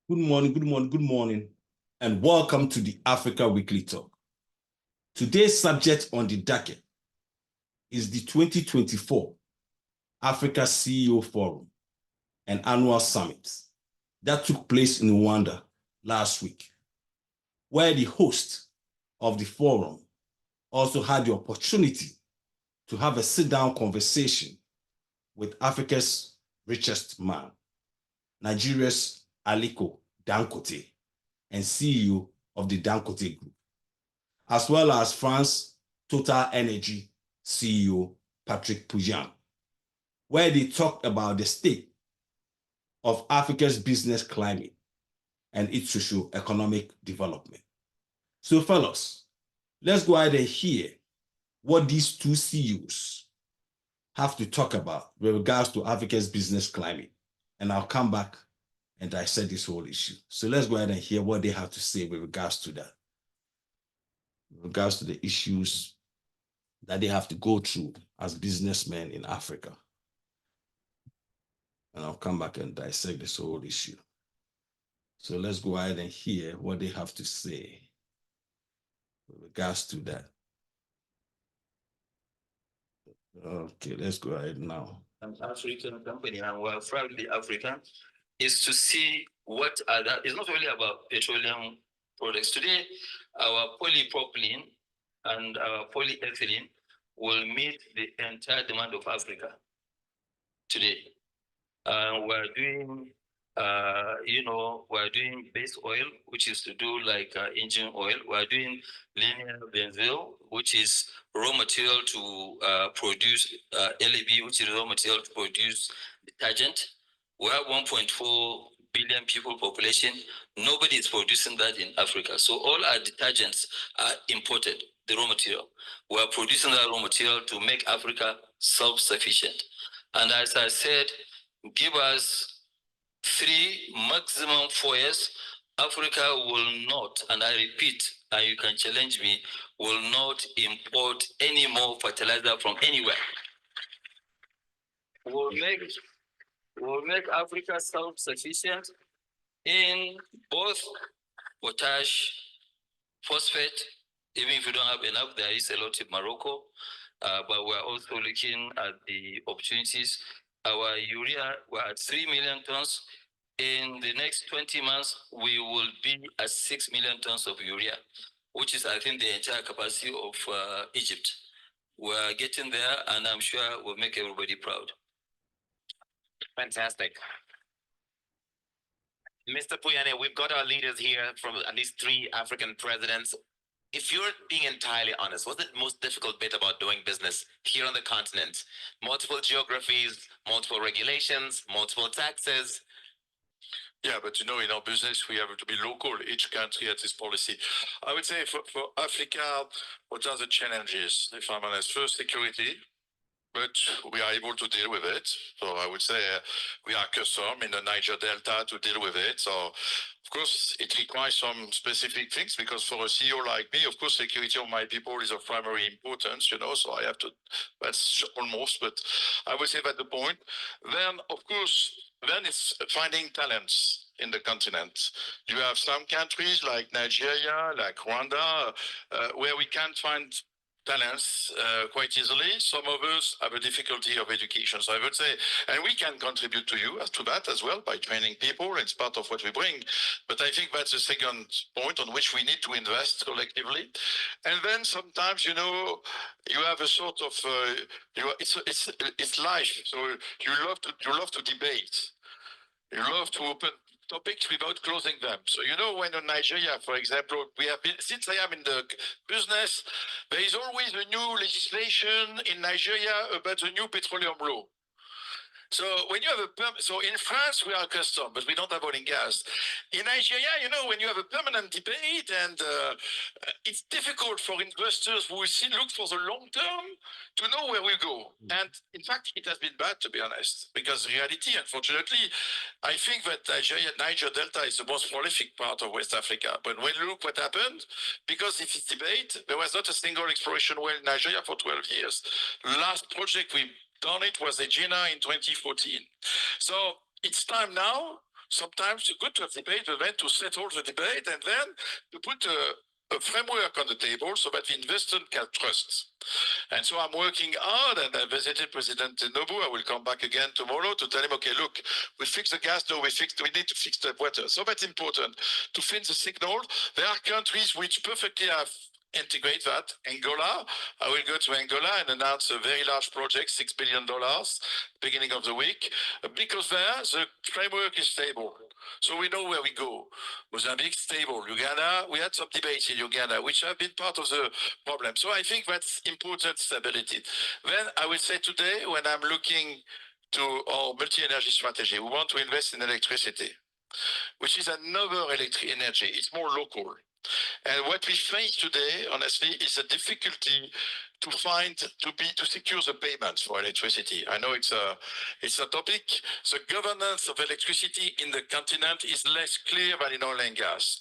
Good morning, and welcome to the Africa Weekly Talk. Today's subject on the docket is the 2024 Africa CEO Forum and Annual Summit that took place in Rwanda last week, where the host of the forum also had the opportunity to have a sit-down conversation with Africa's richest man, Nigeria's Aliko Dangote, and CEO of the Dangote Group, as well as France Total Energy CEO Patrick POUYANNE, where they talked about the state of Africa's business climate and its socio-economic development. So fellas, let's go ahead and hear what these two CEOs have to talk about with regards to Africa's business climate. And I'll come back and dissect this whole issue. So let's go ahead and hear what they have to say with regards to that, with regards to the issues that they have to go through as businessmen in Africa. And I'll come back and dissect this whole issue. So let's go ahead and hear what they have to say with regards to that. Okay, let's go ahead now. An African company, and we're proudly African, is to see what other, it's not only about petroleum products. Today, our polypropylene and our polyethylene will meet the entire demand of Africa today. We're doing, we're doing base oil, which is to do like engine oil. We're doing linear benzene, which is raw material to produce LAB, which is raw material to produce detergent. We have 1.4 billion people population. Nobody is producing that in Africa. So all our detergents are imported, the raw material. We are producing that raw material to make Africa self-sufficient. And as I said, give us 3, maximum 4 years, Africa will not, and I repeat, and you can challenge me, will not import any more fertilizer from anywhere. We'll make Africa self-sufficient in both potash, phosphate. Even if you don't have enough, there is a lot in Morocco, but we're also looking at the opportunities. Our urea, we're at 3 million tons. In the next 20 months, we will be at 6 million tons of urea, which is, I think, the entire capacity of Egypt. We're getting there, and I'm sure we'll make everybody proud. Fantastic. Mr. POUYANNE, we've got our leaders here from at least 3 African presidents. If you're being entirely honest, what's the most difficult bit about doing business here on the continent? Multiple geographies, multiple regulations, multiple taxes. Yeah, but in our business, we have to be local. Each country has its policy. I would say for Africa, what are the challenges? If I'm honest, first, security, but we are able to deal with it. So I would say we are accustomed in the Niger Delta to deal with it. So of course, it requires some specific things because for a CEO like me, of course, security of my people is of primary importance, so I have to, that's almost, but I would say that's the point. Then, of course, then it's finding talents in the continent. You have some countries like Nigeria, like Rwanda, where we can't find talents quite easily. Some of us have a difficulty of education. So I would say, and we can contribute to you to that as well by training people. It's part of what we bring. But I think that's the second point on which we need to invest collectively. And then sometimes, you have a sort of, it's life. So you love to debate. You love to open topics without closing them. So when in Nigeria, for example, we have been, since I am in the business, there is always a new legislation in Nigeria about the new petroleum law. So when you have a so in France we are accustomed, but we don't have oil and gas. In Nigeria, when you have a permanent debate, and it's difficult for investors who still look for the long term to know where we go. And in fact, it has been bad, to be honest, because reality, unfortunately, I think that Niger Delta is the most prolific part of West Africa. But when you look what happened, because if it's debate, there was not a single exploration well in Nigeria for 12 years. Last project we done it was Egina in 2014. So it's time now sometimes it's good to have debate, but then to settle the debate and then to put a framework on the table so that the investor can trust. And so I'm working hard, and I visited President Tinubu. I will come back again tomorrow to tell him, okay, look, we fixed the gas, no, we need to fix the water. So that's important to find the signal. There are countries which perfectly have integrate that. Angola, I will go to Angola and announce a very large project, $6 billion, beginning of the week, because there the framework is stable. So we know where we go. Mozambique, stable. Uganda, we had some debates in Uganda, which have been part of the problem. So I think that's important stability. Then I will say today, when I'm looking to our multi-energy strategy, we want to invest in electricity, which is another electric energy. It's more local. And what we face today, honestly, is a difficulty to secure the payments for electricity. I know it's a topic. The governance of electricity in the continent is less clear than in oil and gas.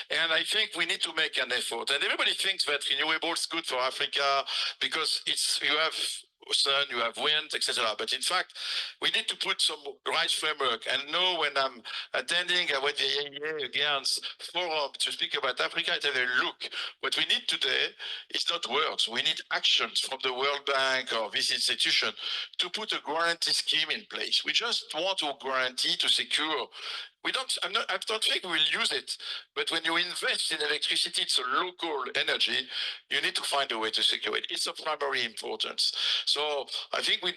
And I think we need to make an effort. And everybody thinks that renewable is good for Africa because you have sun, you have wind, etc. But in fact, we need to put some right framework. And know when I'm attending the AEA against forum to speak about Africa, I tell them, look, what we need today is not words. We need actions from the World Bank or this institution to put a guarantee scheme in place. We just want to guarantee to secure. I don't think we'll use it, but when you invest in electricity, it's a local energy, you need to find a way to secure it. It's of primary importance. So I think we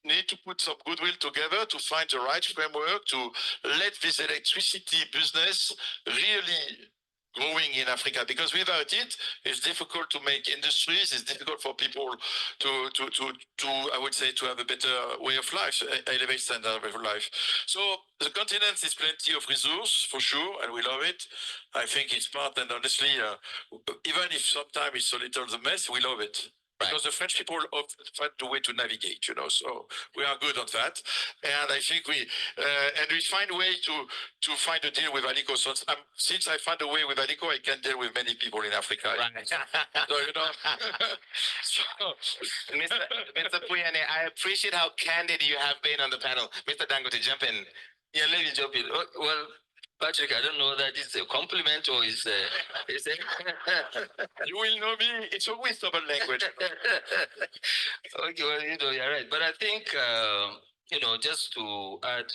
need to put some goodwill together to find the right framework to let this electricity business really growing in Africa, because without it, it's difficult to make industries. It's difficult for people to I would say, to have a better way of life, elevate standard of life. So the continent is plenty of resource for sure, and we love it. I think it's part, and honestly, even if sometimes it's a little the mess, we love it. Because the French people often find a way to navigate, so we are good on that. And I think we find a way to find a deal with Aliko. So since I found a way with Aliko, I can deal with many people in Africa. Right. So, Mr. POUYANNE, I appreciate how candid you have been on the panel. Mr. Dangote, jump in. Yeah, let me jump in. Well, Patrick, I don't know that it's a compliment or it's a... You will know me. It's always double language. Okay, well, you're right. But I think, just to add,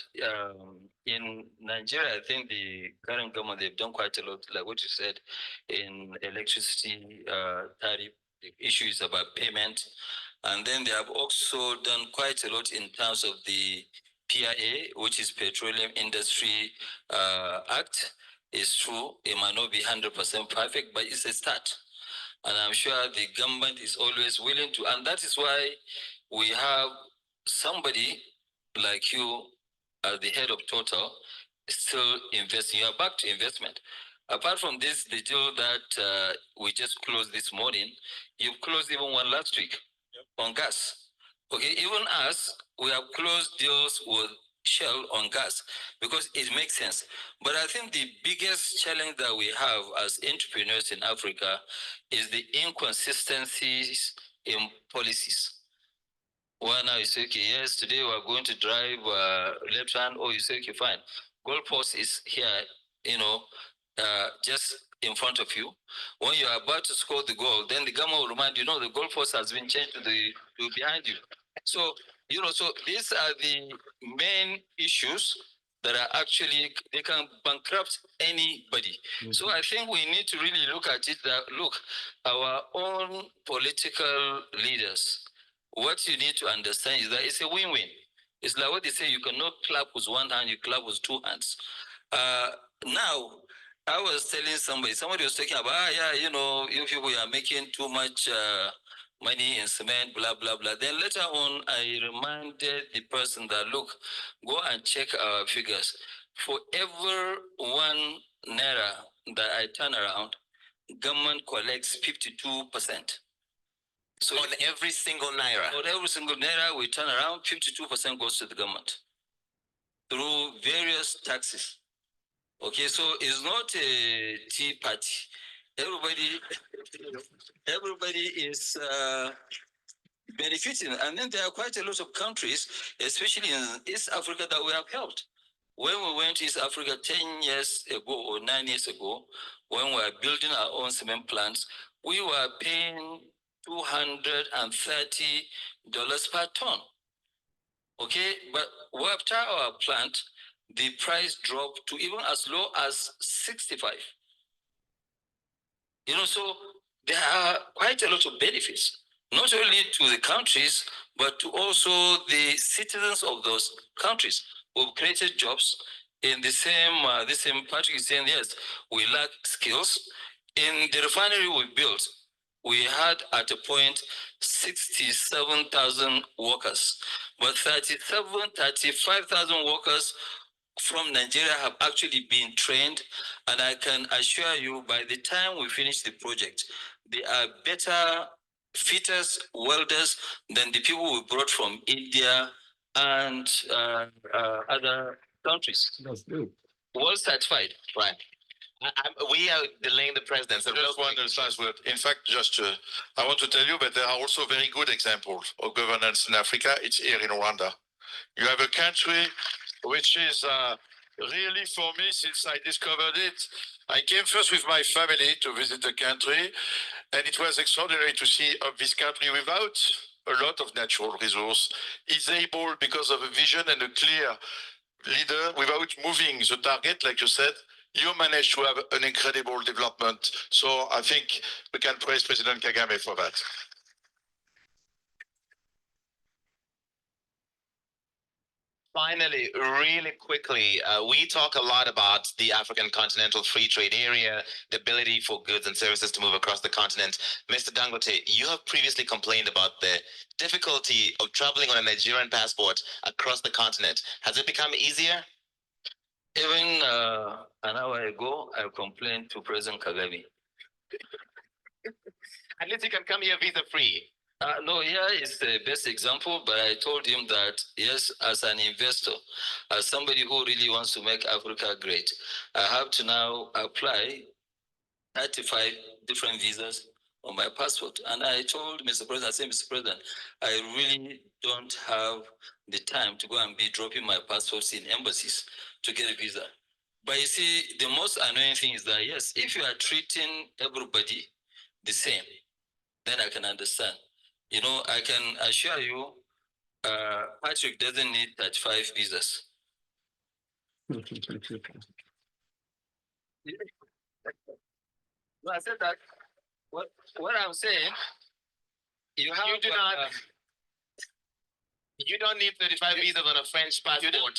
in Nigeria, I think the current government, they've done quite a lot, like what you said, in electricity tariff. The issue is about payment. And then they have also done quite a lot in terms of the PIA, which is Petroleum Industry Act. It's true, it might not be 100% perfect, but it's a start. And I'm sure the government is always willing to, and that is why we have somebody like you as the head of Total still investing. You are back to investment. Apart from this, the deal that we just closed this morning, you've closed even one last week on gas. Okay, even us, we have closed deals with Shell on gas because it makes sense. But I think the biggest challenge that we have as entrepreneurs in Africa is the inconsistencies in policies. One now you say, okay, yes, today we're going to drive left hand, or you say, okay, fine. Goalpost is here, just in front of you. When you are about to score the goal, then the government will remind you, the goalpost has been changed to behind you. So, so these are the main issues that are actually, they can bankrupt anybody. Mm-hmm. So I think we need to really look at it that, look, our own political leaders, what you need to understand is that it's a win-win. It's like what they say, you cannot clap with one hand, you clap with two hands. Now, I was telling somebody was talking about, you people are making too much money in cement, blah, blah, blah. Then later on, I reminded the person that, look, go and check our figures. For every 1 naira that I turn around, government collects 52%. So on every single naira? On every single naira we turn around, 52% goes to the government through various taxes. Okay, so it's not a tea party. Everybody is benefiting. And then there are quite a lot of countries, especially in East Africa, that we have helped. when we went to East Africa 10 years ago or 9 years ago, when we were building our own cement plants, we were paying $230 per ton. Okay, but after our plant, the price dropped to even as low as 65. You know, so there are quite a lot of benefits, not only to the countries, but to also the citizens of those countries. We've created jobs in the same Patrick is saying, yes, we lack skills. In the refinery we built, we had at a point 67,000 workers, but 35,000 workers from Nigeria have actually been trained, and I can assure you by the time we finish the project, they are better fitters, welders than the people we brought from India and other countries. That's good. Well certified. Right. We are delaying the president. So Just one last word. In fact, I want to tell you that there are also very good examples of governance in Africa. It's here in Rwanda. You have a country which is really, for me, since I discovered it, I came first with my family to visit the country, and it was extraordinary to see this country without a lot of natural resource is able, because of a vision and a clear leader, without moving the target, like you said, you managed to have an incredible development. So I think we can praise President Kagame for that. Finally, really quickly, we talk a lot about the African Continental Free Trade Area, the ability for goods and services to move across the continent. Mr. Dangote, you have previously complained about the difficulty of traveling on a Nigerian passport across the continent. Has it become easier? Even an hour ago, I complained to President Kagame. At least you can come here visa-free. No, here is the best example, but I told him that, yes, as an investor, as somebody who really wants to make Africa great, I have to now apply 35 different visas on my passport. And I told Mr. President, I said, Mr. President, I really don't have the time to go and be dropping my passports in embassies to get a visa. But you see, the most annoying thing is that, yes, if you are treating everybody the same, then I can understand. You know, I can assure you, Patrick doesn't need 35 visas. No, I said that. What I'm saying, you don't need 35 visas on a French passport. You don't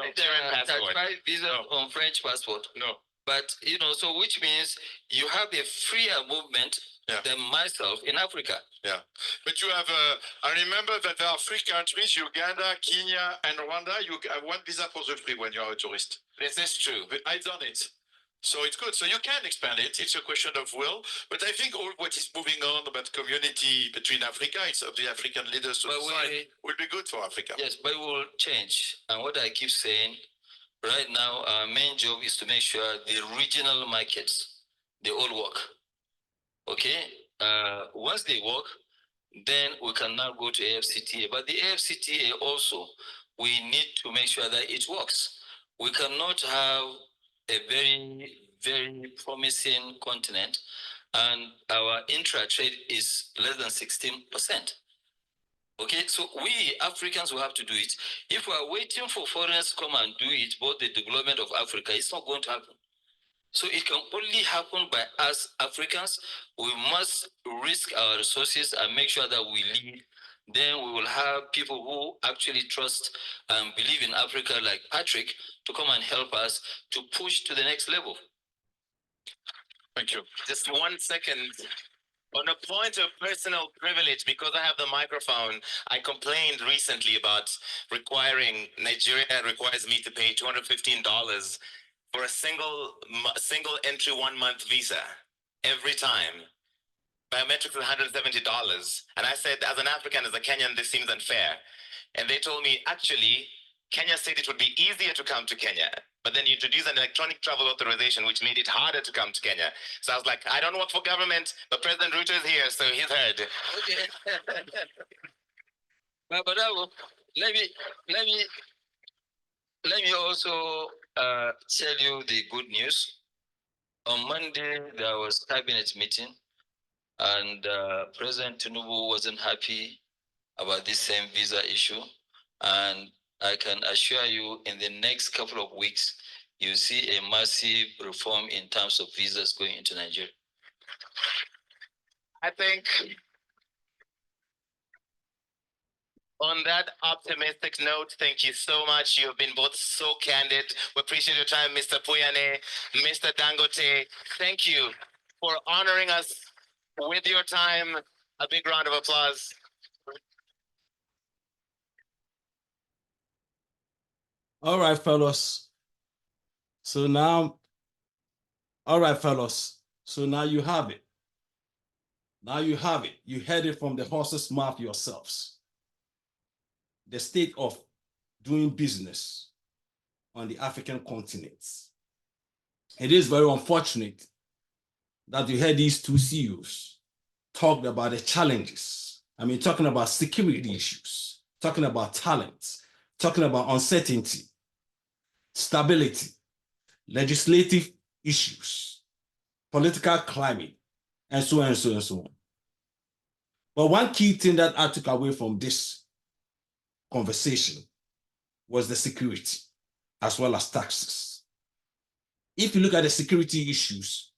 need 35 visas on French passport. No. But, you know, so which means you have a freer movement than myself in Africa. Yeah, but you have, I remember that there are 3 countries, Uganda, Kenya, and Rwanda. You have 1 visa for the free when you are a tourist. This is true. But I've done it. So it's good. So you can expand it. It's a question of will. But I think all what is moving on about community between Africa, it's of the African leaders to decide, will be good for Africa. Yes, but it will change. And what I keep saying, right now, our main job is to make sure the regional markets, they all work. Okay? Once they work, then we can now go to AFCTA. But the AFCTA also, we need to make sure that it works. We cannot have a very, very promising continent and our intra-trade is less than 16%. Okay, so we Africans will have to do it. If we are waiting for foreigners to come and do it, both the development of Africa, it's not going to happen. So it can only happen by us Africans. We must risk our resources and make sure that we lead. Then we will have people who actually trust and believe in Africa, like Patrick, to come and help us to push to the next level. Thank you. Just 1 second. On a point of personal privilege, because I have the microphone, I complained recently about Nigeria requires me to pay $215 for a single entry 1 month visa every time. Biometrics is $170. And I said, as an African, as a Kenyan, this seems unfair. And they told me, actually, Kenya said it would be easier to come to Kenya, but then you introduced an electronic travel authorization, which made it harder to come to Kenya. So I was like, I don't work for government, but President Ruto is here, so he's heard. Okay. But let me let me also tell you the good news. On Monday, there was cabinet meeting, and President Tinubu wasn't happy about this same visa issue. And I can assure you, in the next couple of weeks, you see a massive reform in terms of visas going into Nigeria. I think on that optimistic note, thank you so much. You have been both so candid. We appreciate your time, Mr. POUYANNE, Mr. Dangote. Thank you for honoring us with your time. A big round of applause. All right, fellas. So now, all right, fellas. So now you have it. Now you have it. You heard it from the horse's mouth yourselves. The state of doing business on the African continent. It is very unfortunate that you heard these two CEOs talk about the challenges. I mean, talking about security issues, talking about talent, talking about uncertainty, stability, legislative issues, political climate, and so on and so on and so on. But one key thing that I took away from this conversation was the security, as well as taxes. If you look at the security issues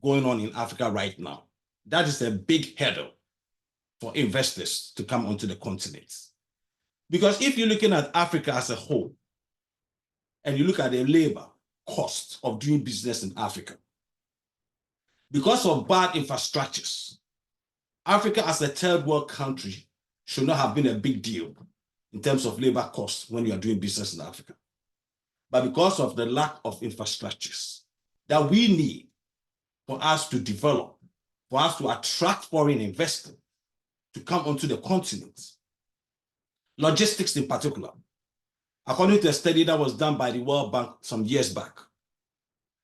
going on in Africa right now, that is a big hurdle for investors to come onto the continent. Because if you're looking at Africa as a whole, and you look at the labor cost of doing business in Africa, because of bad infrastructures, Africa as a third world country should not have been a big deal in terms of labor costs when you are doing business in Africa. But because of the lack of infrastructures that we need for us to develop, for us to attract foreign investors to come onto the continent, logistics in particular, according to a study that was done by the World Bank some years back,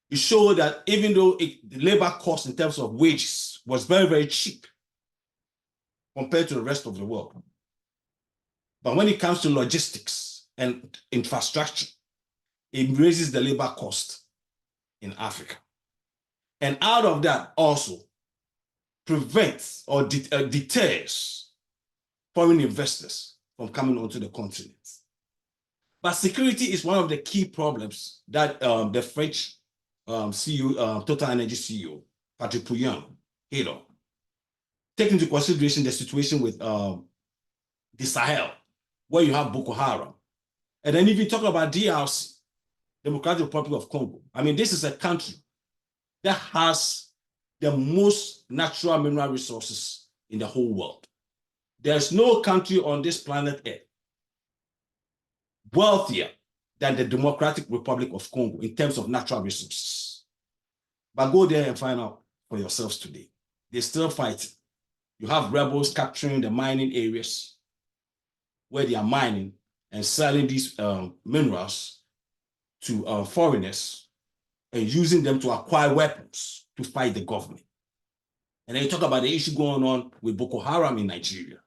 it showed that even though the labor cost in terms of wages was very, very cheap compared to the rest of the world, but when it comes to logistics and infrastructure, it raises the labor cost in Africa. And out of that also prevents or deters foreign investors from coming onto the continent. But security is one of the key problems that the French CEO, Total Energy CEO, Patrick Pouyanne, hit on. Take into consideration the situation with the Sahel, where you have Boko Haram. And then if you talk about DRC, Democratic Republic of Congo, I mean, this is a country that has the most natural mineral resources in the whole world. There's no country on this planet Earth wealthier than the Democratic Republic of Congo in terms of natural resources. But go there and find out for yourselves today. They're still fighting. You have rebels capturing the mining areas where they are mining and selling these minerals to foreigners and using them to acquire weapons to fight the government. And then you talk about the issue going on with Boko Haram in Nigeria.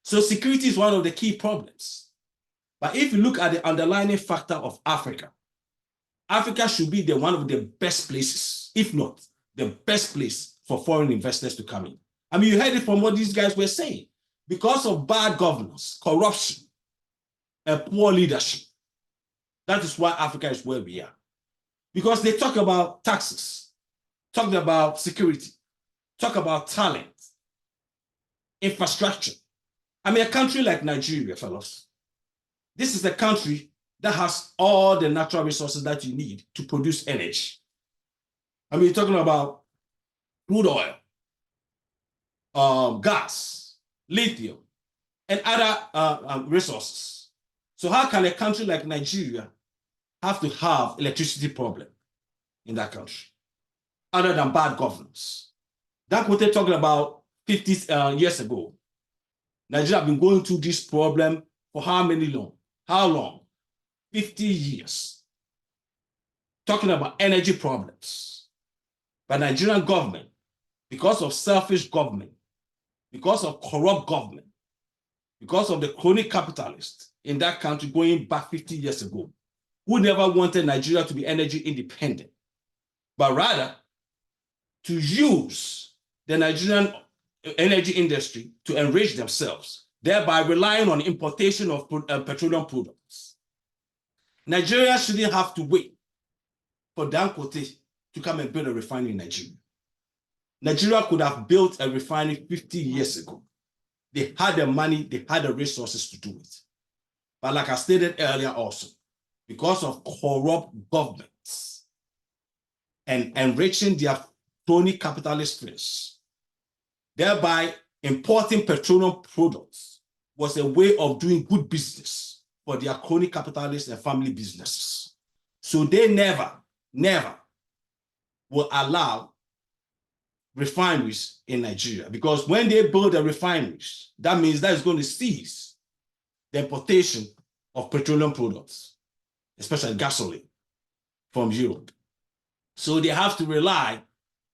So security is one of the key problems. But if you look at the underlying factor of Africa, Africa should be one of the best places, if not the best place for foreign investors to come in. I mean, you heard it from what these guys were saying. Because of bad governance, corruption, and poor leadership, that is why Africa is where we are. Because they talk about taxes, talk about security, talk about talent, infrastructure. I mean, a country like Nigeria, fellas, this is a country that has all the natural resources that you need to produce energy. I mean, you're talking about crude oil, gas, lithium, and other resources. So how can a country like Nigeria have to have electricity problem in that country, other than bad governance? That's what they're talking about 50 years ago. Nigeria have been going through this problem for how long? How long? 50 years. Talking about energy problems. But Nigerian government, because of selfish government, because of corrupt government, because of the crony capitalists in that country going back 50 years ago, who never wanted Nigeria to be energy independent, but rather to use the Nigerian energy industry to enrich themselves, thereby relying on importation of petroleum products. Nigeria shouldn't have to wait for Dangote to come and build a refinery in Nigeria. Nigeria could have built a refinery 50 years ago. They had the money, they had the resources to do it. But like I stated earlier also, because of corrupt governments and enriching their crony capitalist friends, thereby importing petroleum products was a way of doing good business for their crony capitalists and family businesses. So they never will allow refineries in Nigeria, because when they build the refineries, that means that is going to cease the importation of petroleum products, especially gasoline, from Europe. So they have to rely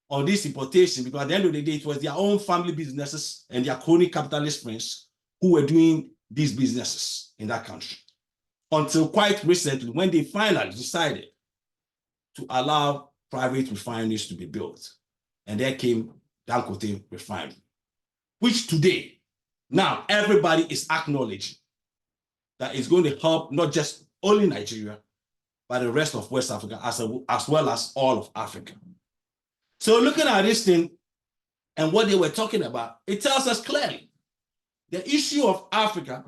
on this importation, because at the end of the day, it was their own family businesses and their crony capitalist friends who were doing these businesses in that country. Until quite recently, when they finally decided to allow private refineries to be built. And there came Dangote refinery, which today, now everybody is acknowledging that it's going to help not just only Nigeria, but the rest of West Africa, as well as all of Africa. So looking at this thing and what they were talking about, it tells us clearly the issue of Africa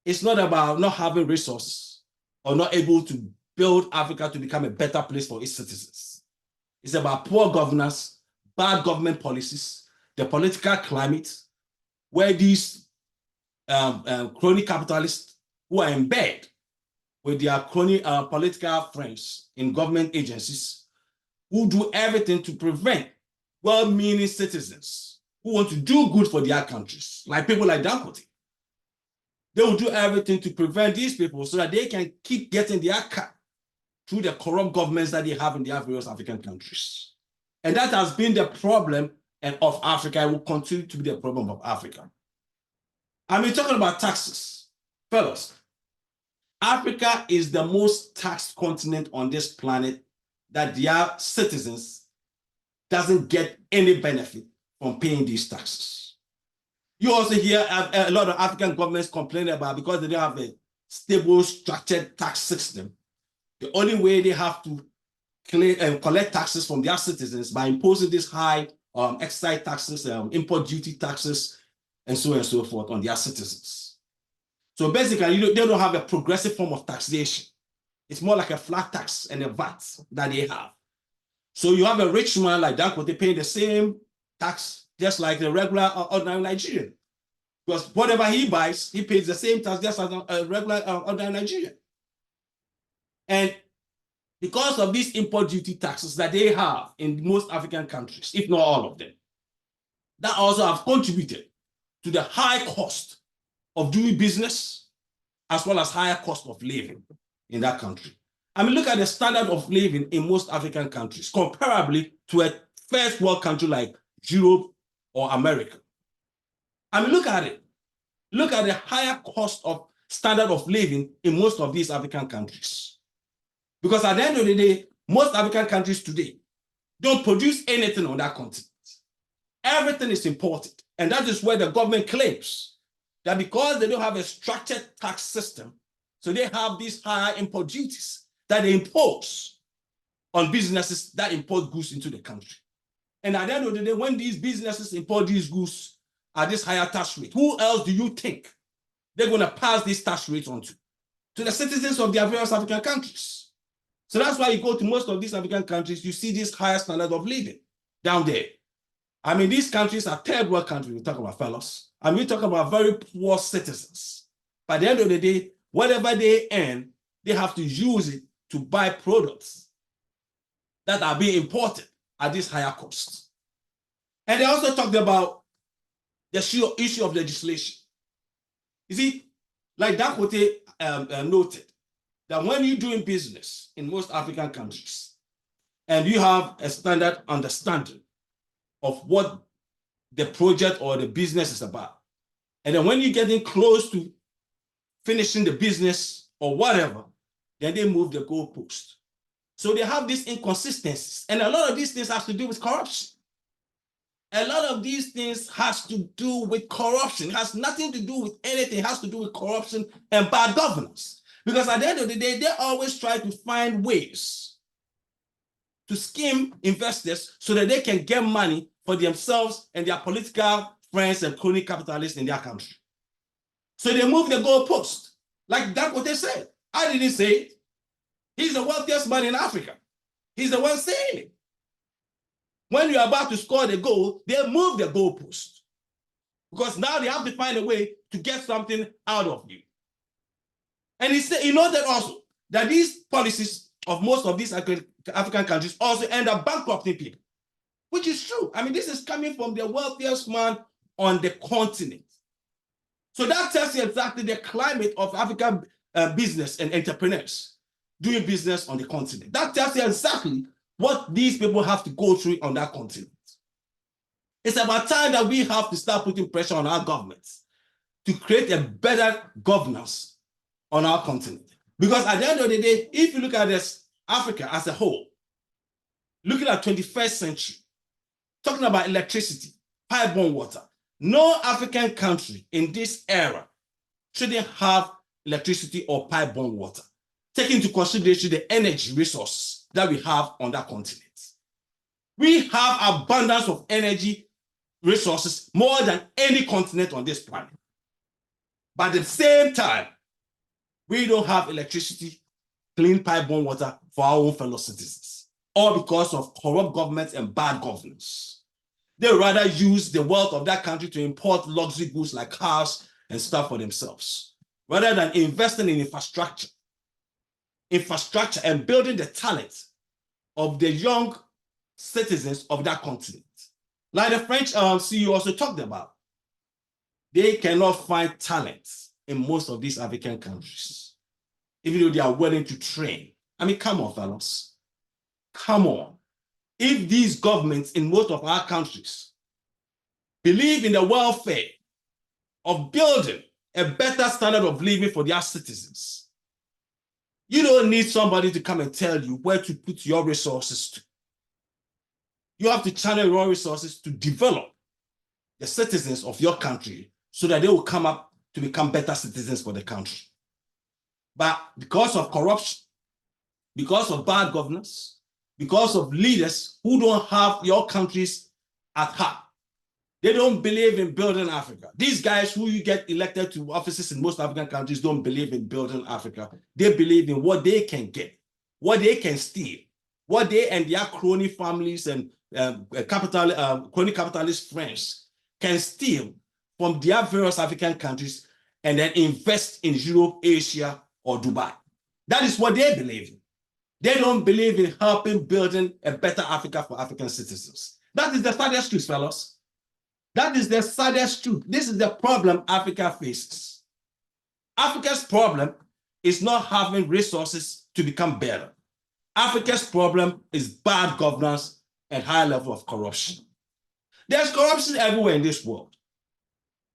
is not about not having resources or not able to build Africa to become a better place for its citizens. It's about poor governance, bad government policies, the political climate, where these crony capitalists who are in bed with their crony political friends in government agencies, who do everything to prevent well-meaning citizens who want to do good for their countries, like people like Dangote. They will do everything to prevent these people so that they can keep getting their cut through the corrupt governments that they have in their various African countries. And that has been the problem of Africa and will continue to be the problem of Africa. I mean, talking about taxes, fellas, Africa is the most taxed continent on this planet, that their citizens doesn't get any benefit from paying these taxes. You also hear a lot of African governments complaining about, because they don't have a stable, structured tax system, the only way they have to collect taxes from their citizens by imposing these high excise taxes, import duty taxes, and so on and so forth on their citizens. So basically, they don't have a progressive form of taxation. It's more like a flat tax and a VAT that they have. So you have a rich man like Dangote paying the same tax just like the regular ordinary Nigerian. Because whatever he buys, he pays the same tax just as a regular ordinary Nigerian. And because of these import duty taxes that they have in most African countries, if not all of them, that also have contributed to the high cost of doing business, as well as higher cost of living in that country. I mean, look at the standard of living in most African countries, comparably to a first world country like Europe or America. I mean, look at it. Look at the higher cost of standard of living in most of these African countries. Because at the end of the day, most African countries today don't produce anything on that continent. Everything is imported. And that is where the government claims that because they don't have a structured tax system, so they have these higher import duties that they impose on businesses that import goods into the country. And at the end of the day, when these businesses import these goods at this higher tax rate, who else do you think they're going to pass these tax rates on to? To the citizens of their various African countries. So that's why you go to most of these African countries, you see this higher standard of living down there. I mean, these countries are third world countries, we talk about, fellas. And we talk about very poor citizens. By the end of the day, whatever they earn, they have to use it to buy products that are being imported at this higher cost. And they also talked about the issue of legislation. You see, like Dangote noted, that when you're doing business in most African countries, and you have a standard understanding of what the project or the business is about, and then when you're getting close to finishing the business or whatever, then they move the goalpost. So they have these inconsistencies. And a lot of these things has to do with corruption. A lot of these things has to do with corruption. It has nothing to do with anything. It has to do with corruption and bad governance. Because at the end of the day, they always try to find ways to scheme investors so that they can get money for themselves and their political friends and crony capitalists in their country. So they move the goalpost. Like Dangote said. I didn't say it. He's the wealthiest man in Africa. He's the one saying it. When you're about to score the goal, they move the goalpost. Because now they have to find a way to get something out of you. And he noted also that these policies of most of these African countries also end up bankrupting people, which is true. I mean, this is coming from the wealthiest man on the continent. So that tells you exactly the climate of African business and entrepreneurs doing business on the continent. That tells you exactly what these people have to go through on that continent. It's about time that we have to start putting pressure on our governments to create a better governance on our continent. Because at the end of the day, if you look at this, Africa as a whole, looking at 21st century, talking about electricity, pipe-borne water, no African country in this era shouldn't have electricity or pipe-borne water, taking into consideration the energy resources that we have on that continent. We have abundance of energy resources more than any continent on this planet. But at the same time, we don't have electricity, clean pipe-borne water for our own fellow citizens, all because of corrupt governments and bad governance. They rather use the wealth of that country to import luxury goods like cars and stuff for themselves, rather than investing in infrastructure and building the talent of the young citizens of that continent. Like the French CEO also talked about, they cannot find talent in most of these African countries, even though they are willing to train. I mean, come on, fellas. Come on. If these governments in most of our countries believe in the welfare of building a better standard of living for their citizens, you don't need somebody to come and tell you where to put your resources to. You have to channel your resources to develop the citizens of your country so that they will come up to become better citizens for the country. But because of corruption, because of bad governance, because of leaders who don't have your countries at heart, they don't believe in building Africa. These guys who you get elected to offices in most African countries don't believe in building Africa. They believe in what they can get, what they can steal, what they and their crony families and crony capitalist friends can steal from their various African countries and then invest in Europe, Asia, or Dubai. That is what they believe in. They don't believe in helping building a better Africa for African citizens. That is the saddest truth, fellas. That is the saddest truth. This is the problem Africa faces. Africa's problem is not having resources to become better. Africa's problem is bad governance and high level of corruption. There's corruption everywhere in this world.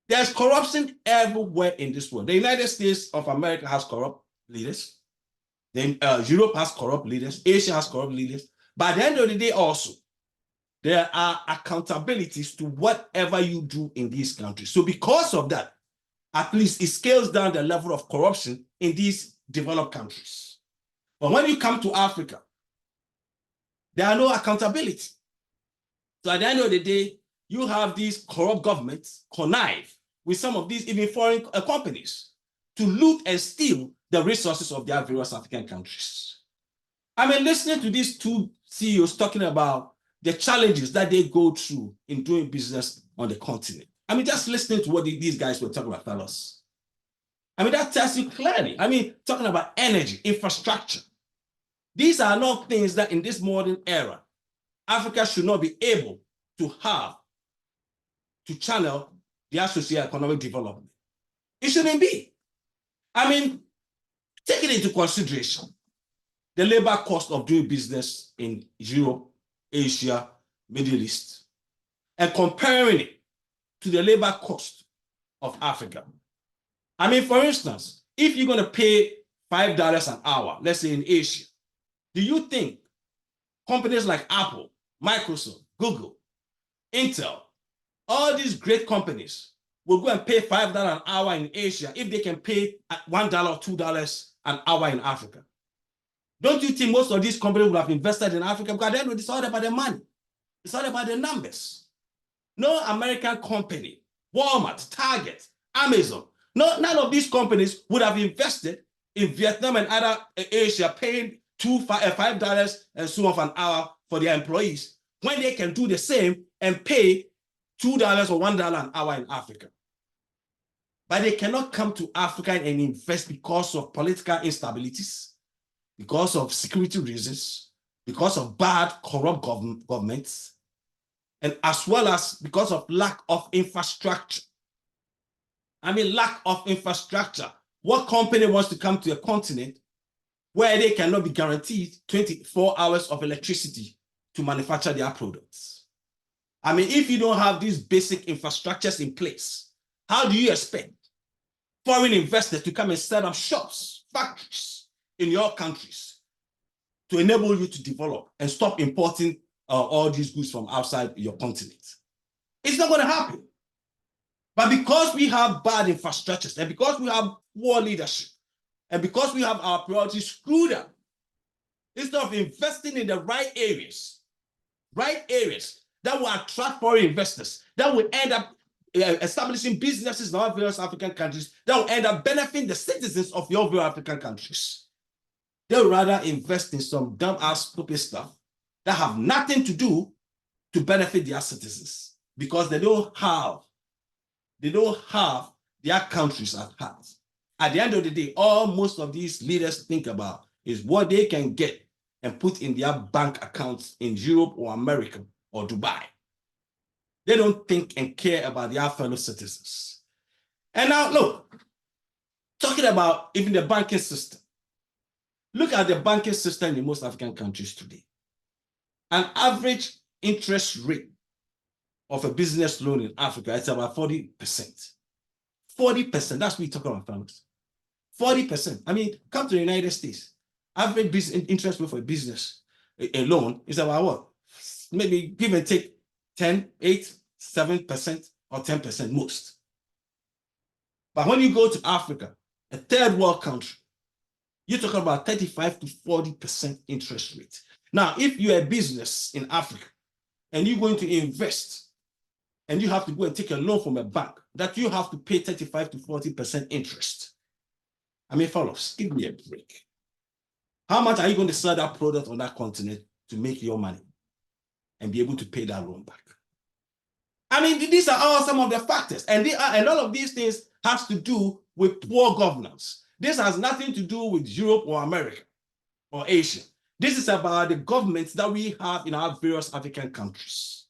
There's corruption everywhere in this world. The United States of America has corrupt leaders. Then Europe has corrupt leaders. Asia has corrupt leaders. But at the end of the day also, there are accountabilities to whatever you do in these countries. So because of that, at least it scales down the level of corruption in these developed countries. But when you come to Africa, there are no accountability. So at the end of the day, you have these corrupt governments connive with some of these even foreign companies to loot and steal the resources of their various African countries. I mean, listening to these two CEOs talking about the challenges that they go through in doing business on the continent. I mean, just listening to what these guys were talking about, fellas. I mean, that tells you clearly. I mean, talking about energy, infrastructure. These are not things that in this modern era, Africa should not be able to have to channel their socio-economic development. It shouldn't be. I mean, taking into consideration the labor cost of doing business in Europe, Asia, Middle East, and comparing it to the labor cost of Africa. I mean, for instance, if you're going to pay $5 an hour, let's say in Asia, do you think companies like Apple, Microsoft, Google, Intel, all these great companies will go and pay $5 an hour in Asia if they can pay $1 or $2 an hour in Africa? Don't you think most of these companies would have invested in Africa? Because then it's all about the money. It's all about the numbers. No American company, Walmart, Target, Amazon, none of these companies would have invested in Vietnam and other Asia paying $5 and so on an hour for their employees when they can do the same and pay $2 or $1 an hour in Africa. But they cannot come to Africa and invest because of political instabilities, because of security reasons, because of bad, corrupt governments, and as well as because of lack of infrastructure. I mean, lack of infrastructure. What company wants to come to a continent where they cannot be guaranteed 24 hours of electricity to manufacture their products? I mean, if you don't have these basic infrastructures in place, how do you expect foreign investors to come and set up shops, factories in your countries to enable you to develop and stop importing all these goods from outside your continent? It's not going to happen. But because we have bad infrastructures and because we have poor leadership and because we have our priorities screwed up, instead of investing in the right areas that will attract foreign investors, that will end up establishing businesses in our various African countries, that will end up benefiting the citizens of your various African countries, they would rather invest in some dumb-ass stupid stuff that have nothing to do to benefit their citizens because they don't have their countries at heart. At the end of the day, all most of these leaders think about is what they can get and put in their bank accounts in Europe or America or Dubai. They don't think and care about their fellow citizens. And now look, talking about even the banking system. Look at the banking system in most African countries today. An average interest rate of a business loan in Africa is about 40%. 40%, that's what we're talking about, families. 40%. I mean, come to the United States. Average business interest rate for a business, a loan, is about what? Maybe give and take 10, 8, 7% or 10% most. But when you go to Africa, a third world country, you're talking about 35 to 40% interest rate. Now, if you're a business in Africa and you're going to invest and you have to go and take a loan from a bank that you have to pay 35 to 40% interest. I mean, fellows, give me a break. How much are you going to sell that product on that continent to make your money and be able to pay that loan back? I mean, these are all some of the factors, and all of these things has to do with poor governance. This has nothing to do with Europe or America or Asia. This is about the governments that we have in our various African countries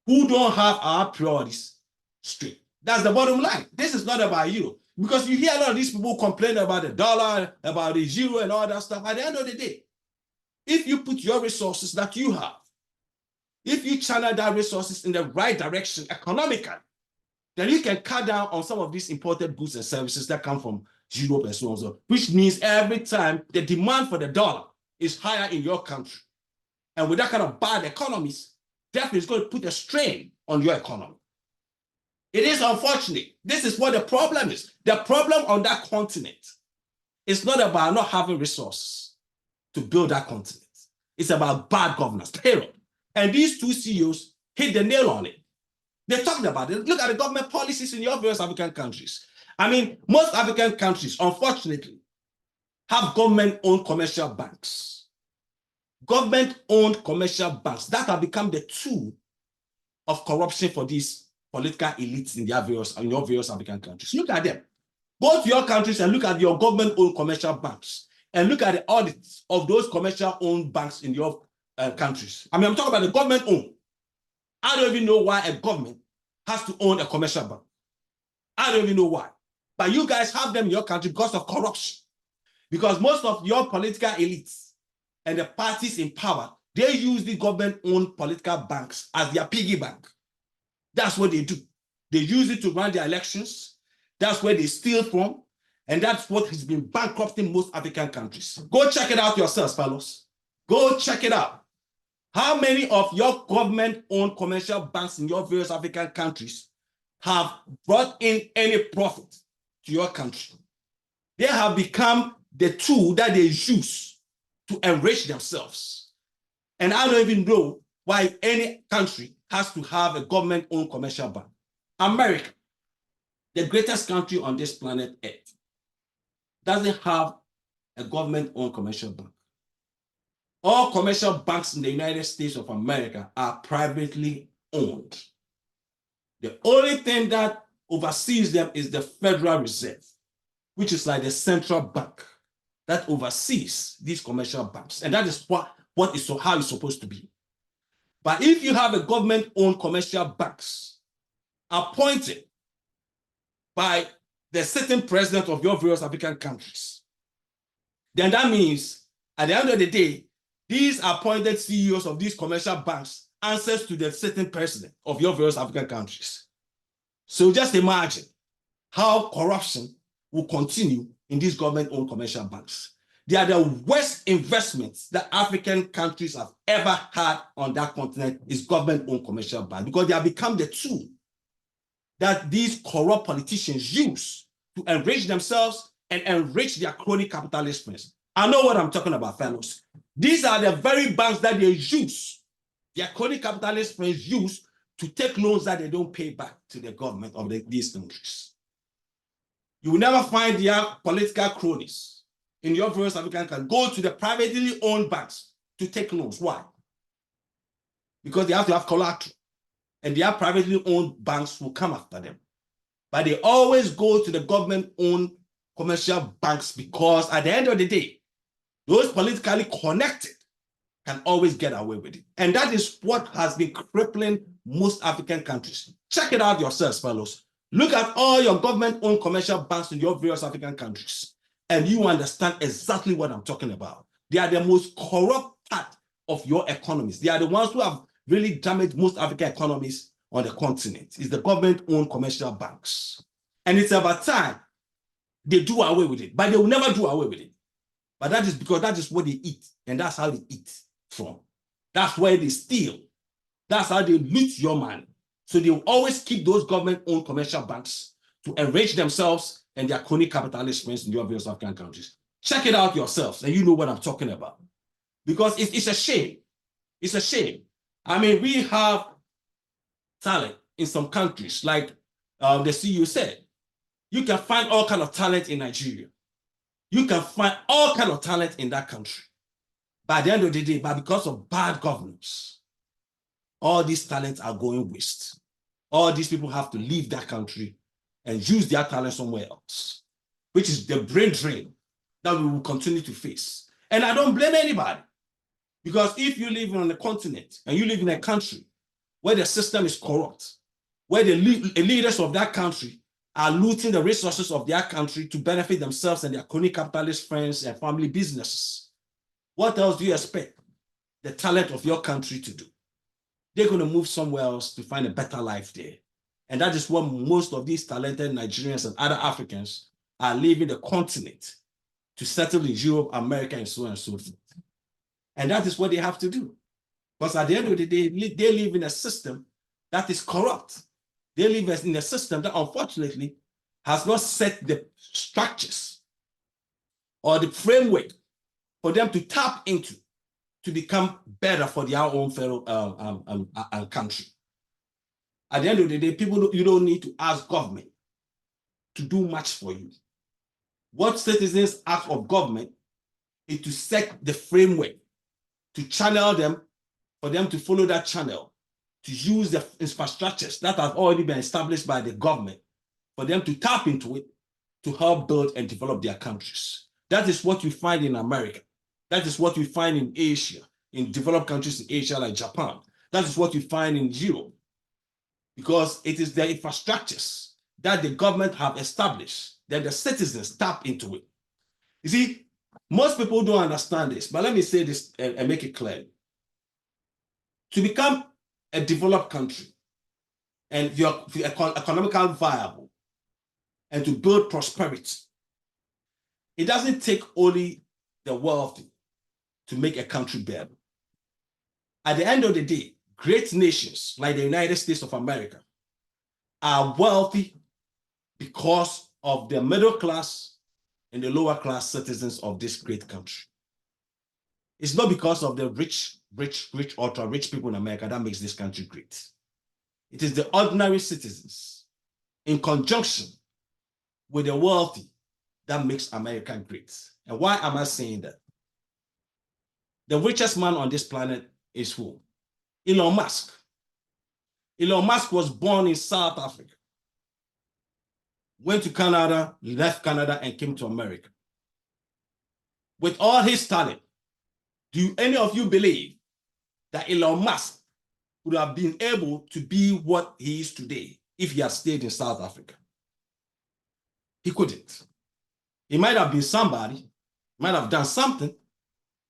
who don't have our priorities straight. That's the bottom line. This is not about you. Because you hear a lot of these people complain about the dollar, about the euro and all that stuff. At the end of the day, if you put your resources that you have, if you channel that resources in the right direction economically, then you can cut down on some of these imported goods and services that come from Europe and so on, so which means every time the demand for the dollar is higher in your country. And with that kind of bad economies, definitely it's going to put a strain on your economy. It is unfortunate. This is what the problem is. The problem on that continent is not about not having resources to build that continent. It's about bad governance, period. And these two CEOs hit the nail on it. They talked about it. Look at the government policies in your various African countries. I mean, most African countries, unfortunately, have government-owned commercial banks. Government-owned commercial banks that have become the tool of corruption for these political elites in your various African countries. Look at them. Go to your countries and look at your government-owned commercial banks and look at the audits of those commercial-owned banks in your countries. I mean, I'm talking about the government-owned. I don't even know why a government has to own a commercial bank. I don't even know why. But you guys have them in your country because of corruption. Because most of your political elites and the parties in power, they use the government-owned political banks as their piggy bank. That's what they do. They use it to run their elections. That's where they steal from. And that's what has been bankrupting most African countries. Go check it out yourselves, fellows. Go check it out. How many of your government-owned commercial banks in your various African countries have brought in any profit to your country? They have become the tool that they use to enrich themselves. And I don't even know why any country has to have a government-owned commercial bank. America, the greatest country on this planet Earth, doesn't have a government-owned commercial bank. All commercial banks in the United States of America are privately owned. The only thing that oversees them is the Federal Reserve, which is like the central bank that oversees these commercial banks. And that is how it's supposed to be. But if you have a government-owned commercial banks appointed by the sitting president of your various African countries, then that means at the end of the day, these appointed CEOs of these commercial banks answers to the sitting president of your various African countries. So just imagine how corruption will continue in these government-owned commercial banks. They are the worst investments that African countries have ever had on that continent is government-owned commercial banks, because they have become the tool that these corrupt politicians use to enrich themselves and enrich their crony capitalist friends. I know what I'm talking about, fellows. These are the very banks that they use, their crony capitalist friends use to take loans that they don't pay back to the government of these countries. You will never find their political cronies in your various African countries go to the privately owned banks to take loans. Why? Because they have to have collateral, and their privately owned banks will come after them. But they always go to the government-owned commercial banks because at the end of the day, those politically connected can always get away with it. And that is what has been crippling most African countries. Check it out yourselves, fellows. Look at all your government-owned commercial banks in your various African countries, and you understand exactly what I'm talking about. They are the most corrupt part of your economies. They are the ones who have really damaged most African economies on the continent. It's the government-owned commercial banks. And it's about time they do away with it, but they will never do away with it. But that is because that is what they eat, and that's how they eat from. That's where they steal. That's how they loot your money. So they will always keep those government-owned commercial banks to enrich themselves and their crony capitalist friends in your various African countries. Check it out yourselves, and you know what I'm talking about. Because it's a shame. It's a shame. I mean, we have talent in some countries, like the CEO said. You can find all kinds of talent in Nigeria. You can find all kinds of talent in that country. By the end of the day, but because of bad governance, all these talents are going waste. All these people have to leave that country and use their talent somewhere else, which is the brain drain that we will continue to face. And I don't blame anybody, because if you live on a continent and you live in a country where the system is corrupt, where the leaders of that country are looting the resources of their country to benefit themselves and their crony capitalist friends and family businesses, what else do you expect the talent of your country to do? They're going to move somewhere else to find a better life there. And that is what most of these talented Nigerians and other Africans are leaving the continent to settle in Europe, America, and so on and so forth. And that is what they have to do. Because at the end of the day, they live in a system that is corrupt. They live in a system that unfortunately has not set the structures or the framework for them to tap into to become better for their own fellow country. At the end of the day, you don't need to ask government to do much for you. What citizens ask of government is to set the framework, to channel them, for them to follow that channel, to use the infrastructures that have already been established by the government, for them to tap into it to help build and develop their countries. That is what you find in America. That is what we find in Asia, in developed countries in Asia like Japan. That is what you find in Europe, because it is the infrastructures that the government have established that the citizens tap into it. You see, most people don't understand this, but let me say this and make it clear. To become a developed country and you're economically viable and to build prosperity, it doesn't take only the wealthy to make a country better. At the end of the day, great nations like the United States of America are wealthy because of the middle class and the lower class citizens of this great country. It's not because of the rich, ultra rich people in America that makes this country great. It is the ordinary citizens in conjunction with the wealthy that makes America great. And why am I saying that? The richest man on this planet is who? Elon Musk. Elon Musk was born in South Africa, went to Canada, left Canada, and came to America. With all his talent, do any of you believe that Elon Musk would have been able to be what he is today if he had stayed in South Africa? He couldn't. He might have been somebody, might have done something,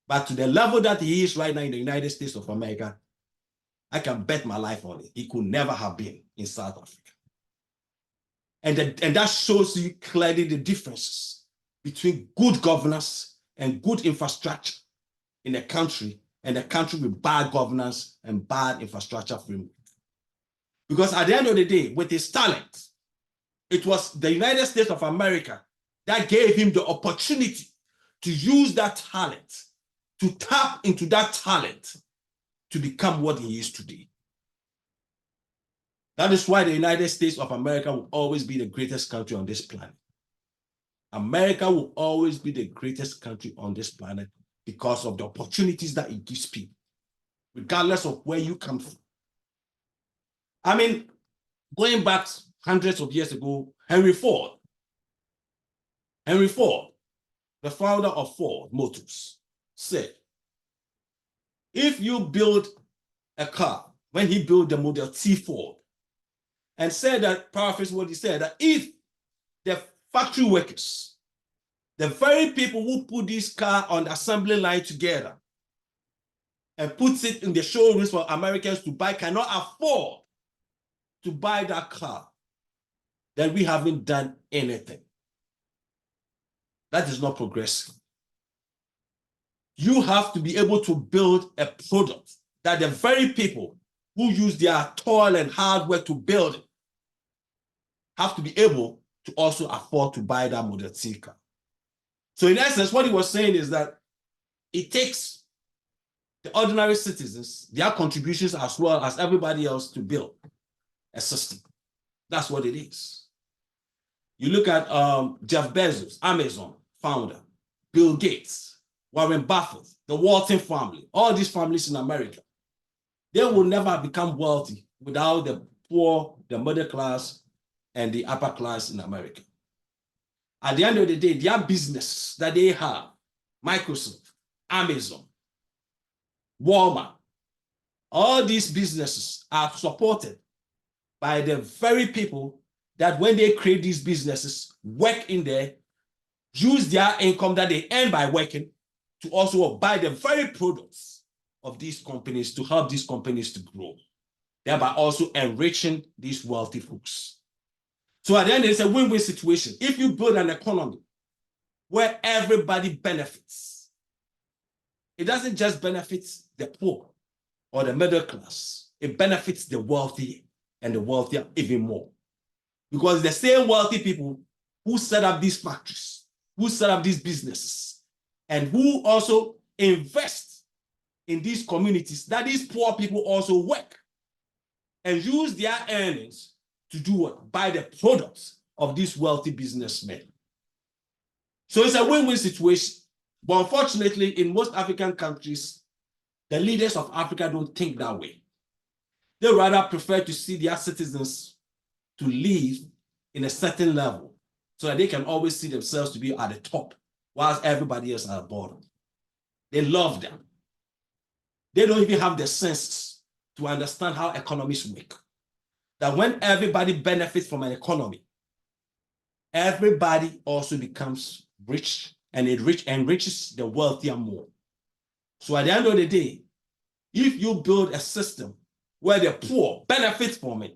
but to the level that he is right now in the United States of America, I can bet my life on it. He could never have been in South Africa. And that shows you clearly the differences between good governance and good infrastructure in a country and a country with bad governance and bad infrastructure framework. Because at the end of the day, with his talent, it was the United States of America that gave him the opportunity to use that talent, to tap into that talent to become what he is today. That is why the United States of America will always be the greatest country on this planet. America will always be the greatest country on this planet because of the opportunities that it gives people, regardless of where you come from. I mean, going back hundreds of years ago, Henry Ford, the founder of Ford Motors, said, if you build a car, when he built the Model T Ford, and said that, paraphrase what he said, that if the factory workers, the very people who put this car on the assembly line together and puts it in the showrooms for Americans to buy, cannot afford to buy that car, then we haven't done anything. That is not progressive. You have to be able to build a product that the very people who use their toil and hard work to build it have to be able to also afford to buy that Model T car. So in essence, what he was saying is that it takes the ordinary citizens, their contributions as well as everybody else to build a system. That's what it is. You look at Jeff Bezos, Amazon founder, Bill Gates, Warren Buffett, the Walton family, all these families in America, they will never become wealthy without the poor, the middle class, and the upper class in America. At the end of the day, their business that they have, Microsoft, Amazon, Walmart, all these businesses are supported by the very people that when they create these businesses, work in there, use their income that they earn by working to also buy the very products of these companies to help these companies to grow, thereby also enriching these wealthy folks. So at the end, it's a win-win situation. If you build an economy where everybody benefits, it doesn't just benefit the poor or the middle class, it benefits the wealthy and the wealthier even more. Because the same wealthy people who set up these factories, who set up these businesses, and who also invest in these communities, that these poor people also work and use their earnings to do what? Buy the products of these wealthy businessmen. So it's a win-win situation. But unfortunately, in most African countries, the leaders of Africa don't think that way. They rather prefer to see their citizens to live in a certain level so that they can always see themselves to be at the top whilst everybody else at the bottom. They love them. They don't even have the sense to understand how economies work. That when everybody benefits from an economy, everybody also becomes rich, and it enriches the wealthier more. So at the end of the day, if you build a system where the poor benefit from it,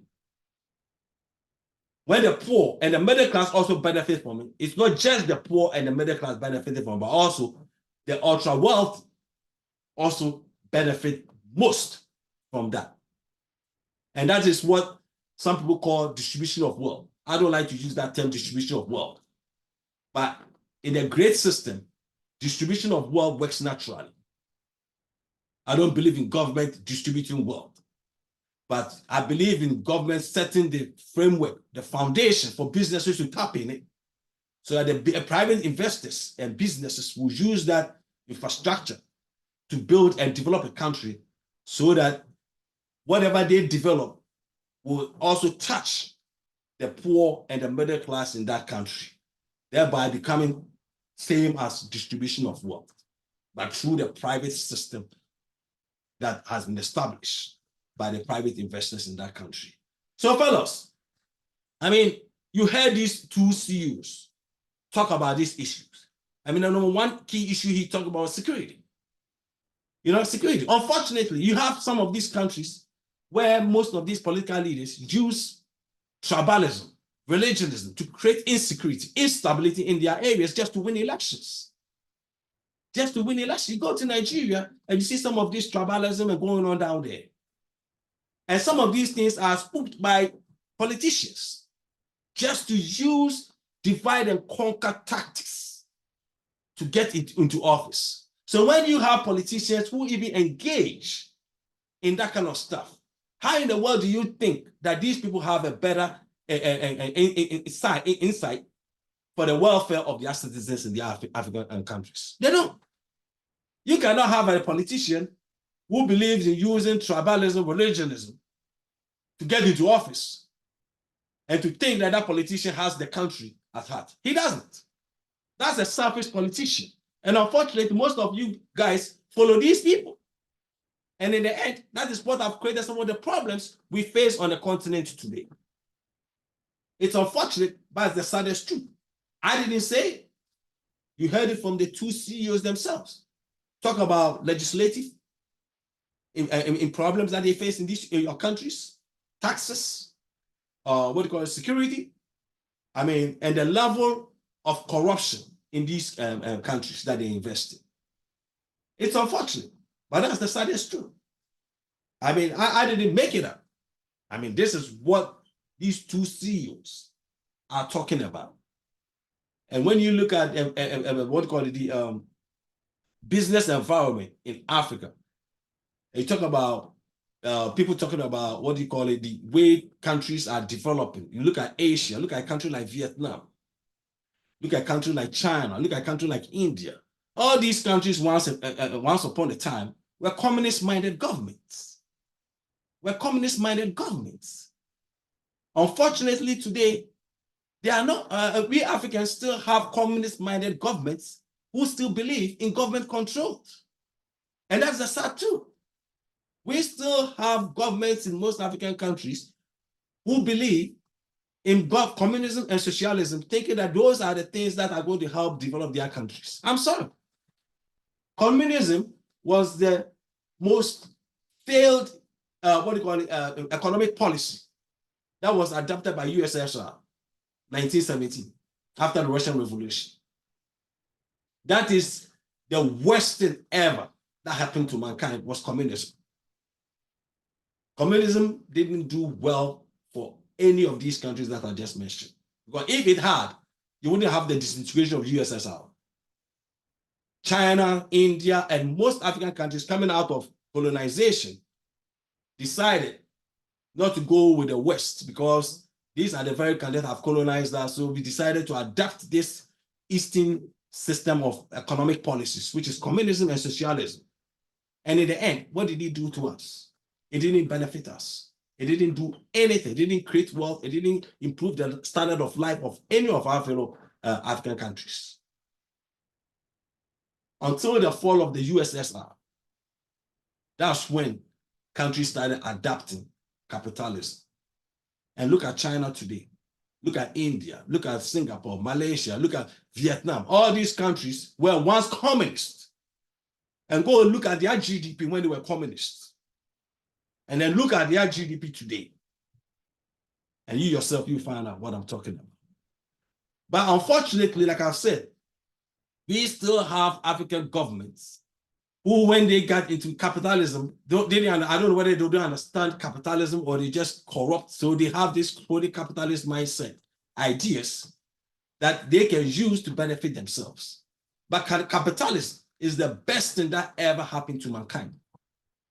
when the poor and the middle class also benefit from it, it's not just the poor and the middle class benefiting from it, but also the ultra wealthy also benefit most from that. And that is what some people call distribution of wealth. I don't like to use that term, distribution of wealth. But in a great system, distribution of wealth works naturally. I don't believe in government distributing wealth, but I believe in government setting the framework, the foundation for businesses to tap in it, so that the private investors and businesses will use that infrastructure to build and develop a country, so that whatever they develop will also touch the poor and the middle class in that country, thereby becoming same as distribution of wealth, but through the private system that has been established by the private investors in that country. So fellas, I mean, you heard these two CEOs talk about these issues. I mean, I know one key issue he talked about was security. You know, security. Unfortunately, you have some of these countries where most of these political leaders use tribalism, religionism to create insecurity, instability in their areas just to win elections. Just to win elections. You go to Nigeria and you see some of this tribalism going on down there. And some of these things are spooked by politicians just to use divide and conquer tactics to get it into office. So when you have politicians who even engage in that kind of stuff, how in the world do you think that these people have a better insight for the welfare of their citizens in the African countries? They don't. You cannot have a politician who believes in using tribalism, religionism to get into office and to think that that politician has the country at heart. He doesn't. That's a selfish politician. And unfortunately, most of you guys follow these people. And in the end, that is what have created some of the problems we face on the continent today. It's unfortunate, but it's the saddest truth. I didn't say it. You heard it from the two CEOs themselves. Talk about legislative in problems that they face in your countries, taxes, security. I mean, and the level of corruption in these countries that they invest in. It's unfortunate, but that's the saddest truth. I mean, I didn't make it up. I mean, this is what these two CEOs are talking about. And when you look at the business environment in Africa, you talk about people talking about the way countries are developing. You look at Asia, look at a country like Vietnam, look at a country like China, look at a country like India. All these countries once upon a time were communist-minded governments. Unfortunately, today, they are not. We Africans still have communist-minded governments who still believe in government control. And that's the sad truth. We still have governments in most African countries who believe in both communism and socialism, thinking that those are the things that are going to help develop their countries. I'm sorry. Communism was the most failed economic policy that was adopted by USSR 1917 after the Russian Revolution. That is the worst thing ever that happened to mankind, was communism. Communism didn't do well for any of these countries that I just mentioned. Because if it had, you wouldn't have the disintegration of USSR. China, India, and most African countries coming out of colonization decided not to go with the West, because these are the very countries that have colonized us. So we decided to adapt this Eastern system of economic policies, which is communism and socialism. And in the end, what did it do to us? It didn't benefit us. It didn't do anything. It didn't create wealth. It didn't improve the standard of life of any of our fellow African countries. Until the fall of the USSR, that's when countries started adapting capitalism. And look at China today. Look at India. Look at Singapore, Malaysia. Look at Vietnam. All these countries were once communist. And go and look at their GDP when they were communists. And then look at their GDP today. And you yourself, you find out what I'm talking about. But unfortunately, like I've said, we still have African governments who, when they got into capitalism, I don't know whether they don't understand capitalism or they just corrupt. So they have this crony capitalist mindset, ideas that they can use to benefit themselves. But capitalism is the best thing that ever happened to mankind.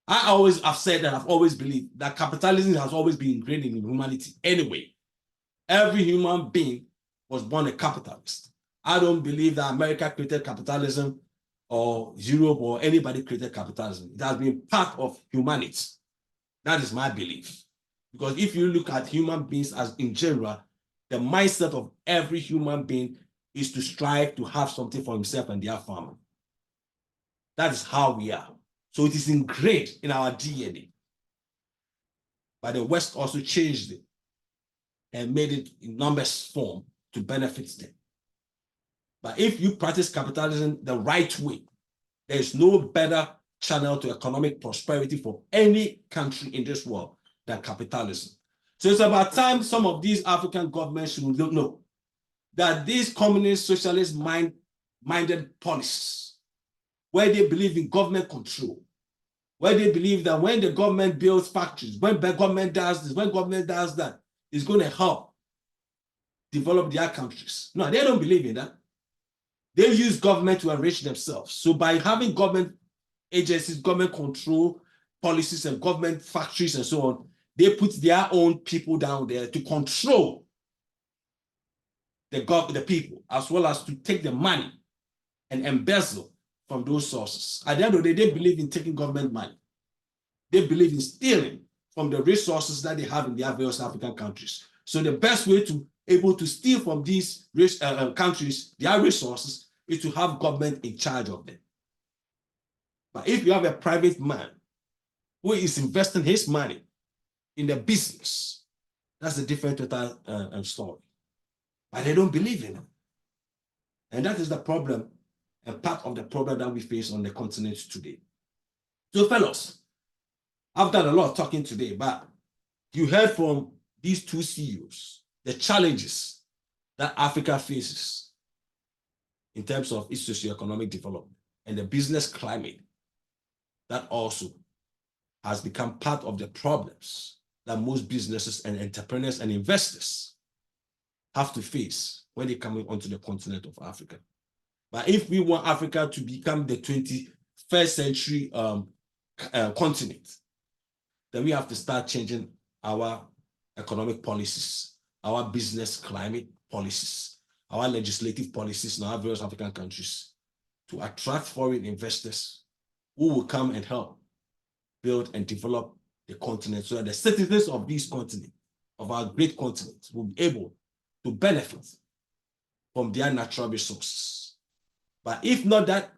I've said that I've always believed that capitalism has always been ingrained in humanity anyway. Every human being was born a capitalist. I don't believe that America created capitalism or Europe or anybody created capitalism. It has been part of humanity. That is my belief. Because if you look at human beings as in general, the mindset of every human being is to strive to have something for himself and their family. That is how we are. So it is ingrained in our DNA. But the West also changed it and made it in numbers form to benefit them. But if you practice capitalism the right way, there is no better channel to economic prosperity for any country in this world than capitalism. So it's about time some of these African governments should know that these communist, socialist minded policies, where they believe in government control, where they believe that when the government builds factories, when the government does this, when government does that, it's going to help develop their countries. No, they don't believe in that. They use government to enrich themselves. So by having government agencies, government control policies and government factories and so on, they put their own people down there to control the people, as well as to take the money and embezzle from those sources. At the end of the day, they believe in taking government money. They believe in stealing from the resources that they have in their various African countries. So the best way to able to steal from these countries, their resources, is to have government in charge of them. But if you have a private man who is investing his money in the business, that's a different story. But they don't believe in it. And that is the problem, and part of the problem that we face on the continent today. So fellows, I've done a lot of talking today, but you heard from these two CEOs the challenges that Africa faces in terms of its socioeconomic development and the business climate that also has become part of the problems that most businesses and entrepreneurs and investors have to face when they come onto the continent of Africa. But if we want Africa to become the 21st century continent, then we have to start changing our economic policies, our business climate policies, our legislative policies in our various African countries to attract foreign investors who will come and help build and develop the continent so that the citizens of this continent, of our great continent, will be able to benefit from their natural resources. But if not that,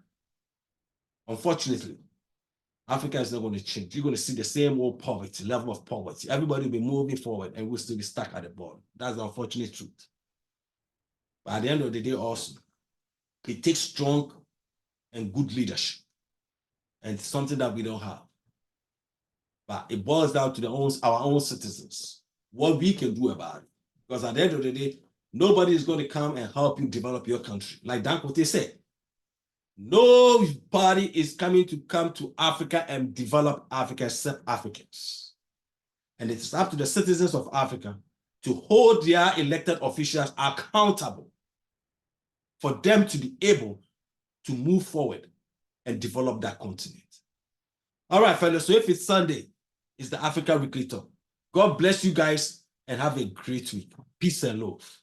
unfortunately, Africa is not going to change. You're going to see the same old poverty, level of poverty. Everybody will be moving forward and we'll still be stuck at the bottom. That's the unfortunate truth. But at the end of the day also, it takes strong and good leadership. And it's something that we don't have. But it boils down to our own citizens, what we can do about it. Because at the end of the day, nobody is going to come and help you develop your country. Like Dangote said, nobody is come to Africa and develop Africa except Africans. And it's up to the citizens of Africa to hold their elected officials accountable for them to be able to move forward and develop that continent. All right, fellas, so if it's Sunday, it's the Africa Weekly Talk. God bless you guys and have a great week. Peace and love.